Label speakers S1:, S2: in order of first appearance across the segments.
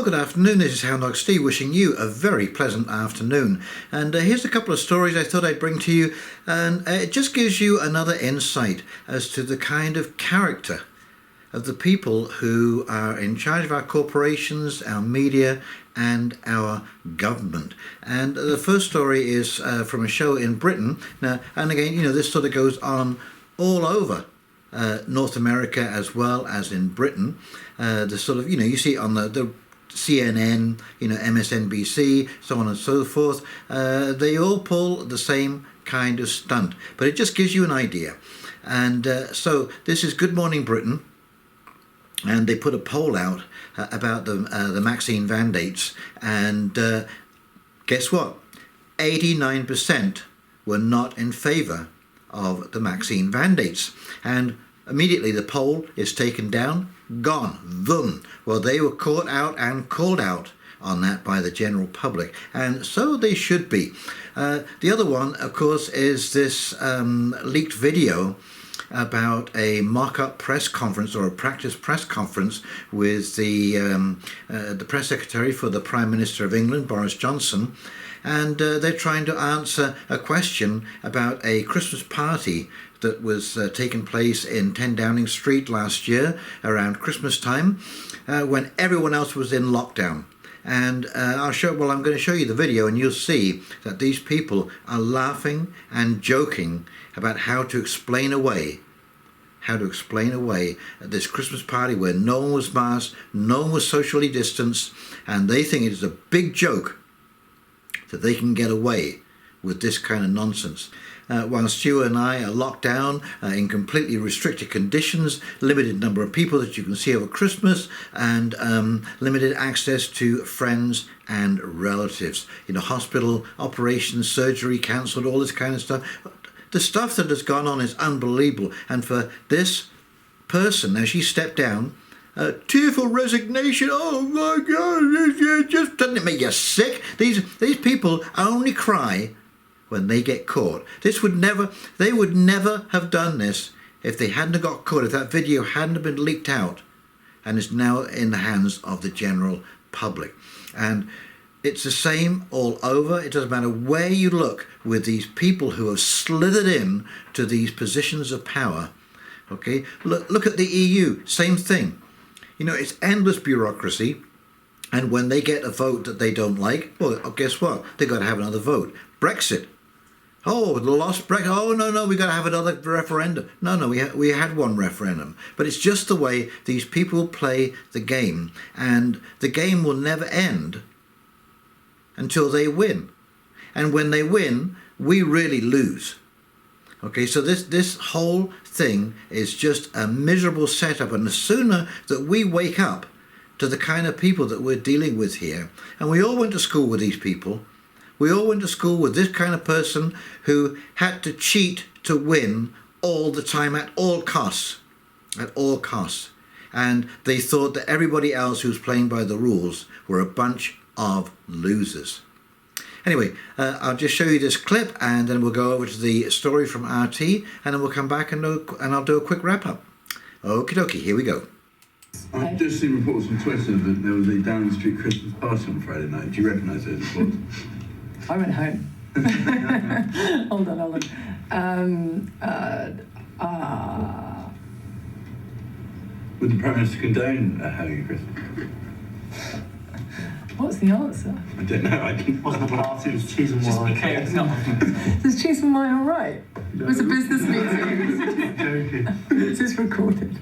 S1: Well, good afternoon. This is Houndog Steve wishing you a very pleasant afternoon. And here's a couple of stories I thought I'd bring to you. And it just gives you another insight as to the kind of character of the people who are in charge of our corporations, our media, and our government. And the first story is from a show in Britain. Now, and again, this sort of goes on all over North America as well as in Britain. The sort of, you see it on the CNN, MSNBC, so on and so forth. They all pull the same kind of stunt, but it just gives you an idea. And so this is Good Morning Britain, and they put a poll out about the vaccine mandates, and guess what? 89% were not in favour of the vaccine mandates, and immediately the poll is taken down, gone, boom. Well, they were caught out and called out on that by the general public, and so they should be. The other one, of course, is this leaked video about a mock-up press conference or a practice press conference with the press secretary for the Prime Minister of England, Boris Johnson, and they're trying to answer a question about a Christmas party that was taking place in 10 Downing Street last year around Christmas time, when everyone else was in lockdown. And I'm going to show you the video, and you'll see that these people are laughing and joking about how to explain away this Christmas party where no one was masked, no one was socially distanced, and they think it is a big joke that they can get away with this kind of nonsense. While Stu and I are locked down in completely restricted conditions, limited number of people that you can see over Christmas, and limited access to friends and relatives. Hospital operations, surgery cancelled, all this kind of stuff. The stuff that has gone on is unbelievable. And for this person, as she stepped down, tearful resignation. Oh my God, just doesn't it make you sick? These people only cry when they get caught. They would never have done this if they hadn't got caught, if that video hadn't been leaked out and is now in the hands of the general public. And it's the same all over. It doesn't matter where you look with these people who have slithered in to these positions of power. Okay, look at the EU, same thing. It's endless bureaucracy, and when they get a vote that they don't like, well, guess what? They've got to have another vote. Brexit. Oh, the lost Brexit. Oh, no, we got to have another referendum. No, we had one referendum. But it's just the way these people play the game, and the game will never end until they win. And when they win, we really lose. Okay, so this whole thing is just a miserable setup, and the sooner that we wake up to the kind of people that we're dealing with here, and we all went to school with these people, we all went to school with this kind of person who had to cheat to win all the time at all costs, and they thought that everybody else who's playing by the rules were a bunch of losers. Anyway, I'll just show you this clip, and then we'll go over to the story from RT, and then we'll come back and I'll do a quick wrap-up. Okie dokie, here we go.
S2: I've just seen reports on Twitter that there was a Downing Street Christmas party on Friday night. Do you recognise those reports?
S3: I went home. Hold on.
S2: Would the Prime Minister condone having a Christmas?
S3: What's the answer?
S2: I don't know.
S4: It wasn't a party, it was cheese and wine.
S3: Is cheese and wine all right?
S2: No.
S3: It was a business meeting.
S4: Joking.
S3: This is recorded.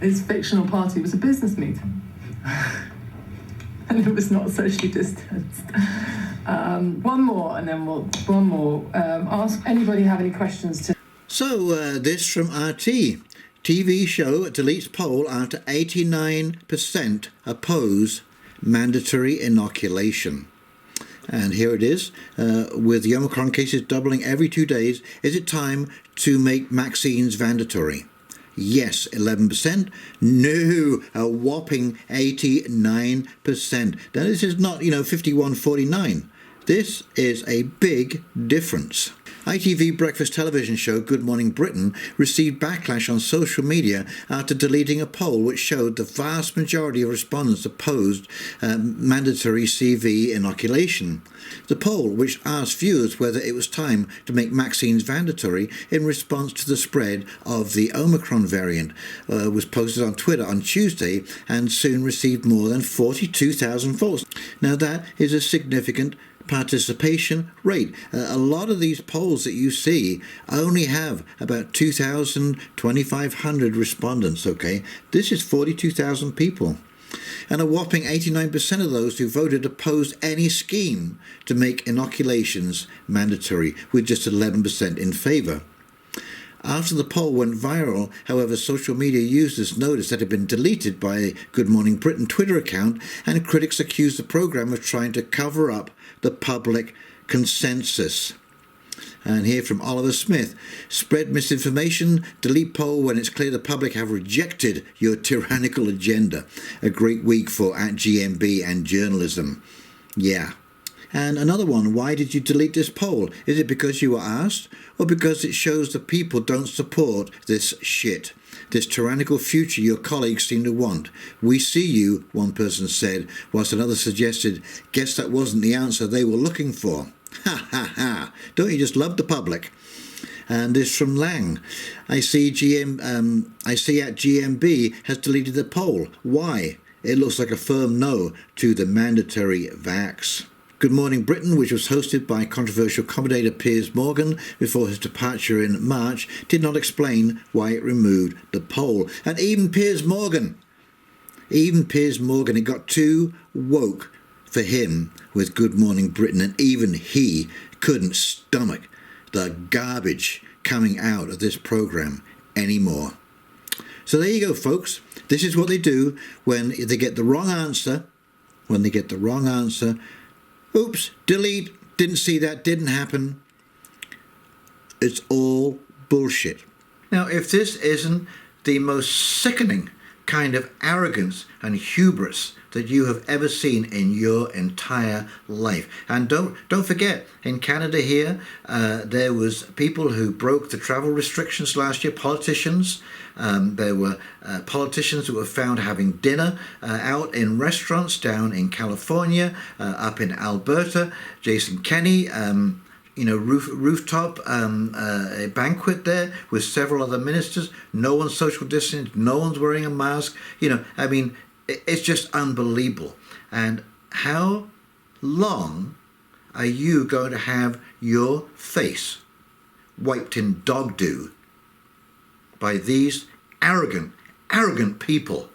S3: This fictional party was a business meeting. And it was not socially distanced. One more. Ask anybody have any questions to...
S1: So this from RT. TV show deletes poll after 89% oppose mandatory inoculation. And here it is. With the Omicron cases doubling every 2 days, is it time to make vaccines mandatory? Yes, 11%. No, a whopping 89%. Now this is not, 51-49. This is a big difference. ITV breakfast television show Good Morning Britain received backlash on social media after deleting a poll which showed the vast majority of respondents opposed mandatory CV inoculation. The poll, which asked viewers whether it was time to make vaccines mandatory in response to the spread of the Omicron variant, was posted on Twitter on Tuesday and soon received more than 42,000 votes. Now that is a significant participation rate. A lot of these polls that you see only have about 2,000, 2,500 respondents, okay? This is 42,000 people. And a whopping 89% of those who voted opposed any scheme to make inoculations mandatory, with just 11% in favour. After the poll went viral, however, social media users noticed that it had been deleted by Good Morning Britain Twitter account, and critics accused the programme of trying to cover up the public consensus. And here from Oliver Smith: spread misinformation, delete poll when it's clear the public have rejected your tyrannical agenda. A great week for @GMB and journalism. Yeah. And another one: why did you delete this poll? Is it because you were asked, or because it shows the people don't support this shit? This tyrannical future your colleagues seem to want. We see you, one person said, whilst another suggested, guess that wasn't the answer they were looking for. Ha ha ha. Don't you just love the public? And this from Lang. I see @GMB has deleted the poll. Why? It looks like a firm no to the mandatory vax. Good Morning Britain, which was hosted by controversial commentator Piers Morgan before his departure in March, did not explain why it removed the poll. And even Piers Morgan, it got too woke for him with Good Morning Britain, and even he couldn't stomach the garbage coming out of this programme anymore. So there you go, folks. This is what they do when they get the wrong answer. Oops, delete, didn't see that, didn't happen. It's all bullshit. Now, if this isn't the most sickening kind of arrogance and hubris that you have ever seen in your entire life. And don't forget, in Canada here, there was people who broke the travel restrictions last year, politicians. There were politicians who were found having dinner out in restaurants down in California, up in Alberta. Jason Kenney, rooftop a banquet there with several other ministers. No one's social distancing, no one's wearing a mask. It's just unbelievable. And how long are you going to have your face wiped in dog dew by these arrogant people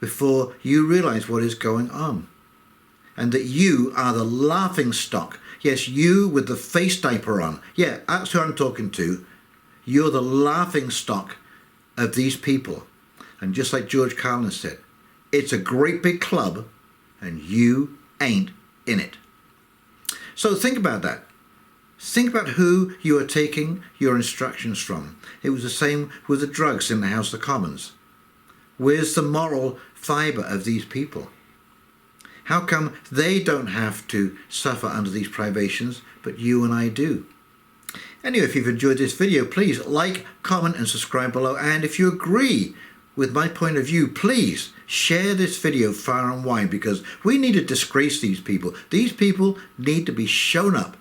S1: before you realize what is going on? And that you are the laughing stock. Yes, you with the face diaper on. Yeah, that's who I'm talking to. You're the laughing stock of these people. And just like George Carlin said, it's a great big club and you ain't in it. So think about that. Think about who you are taking your instructions from. It was the same with the drugs in the House of Commons. Where's the moral fibre of these people? How come they don't have to suffer under these privations, but you and I do? Anyway, if you've enjoyed this video, please like, comment and subscribe below. And if you agree with my point of view, please share this video far and wide, because we need to disgrace these people. These people need to be shown up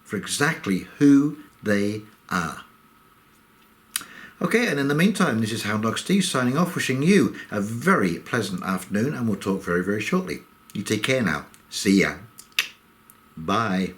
S1: for exactly who they are. Okay, and in the meantime, this is Houndog Steve signing off, wishing you a very pleasant afternoon, and we'll talk very, very shortly. You take care now. See ya. Bye.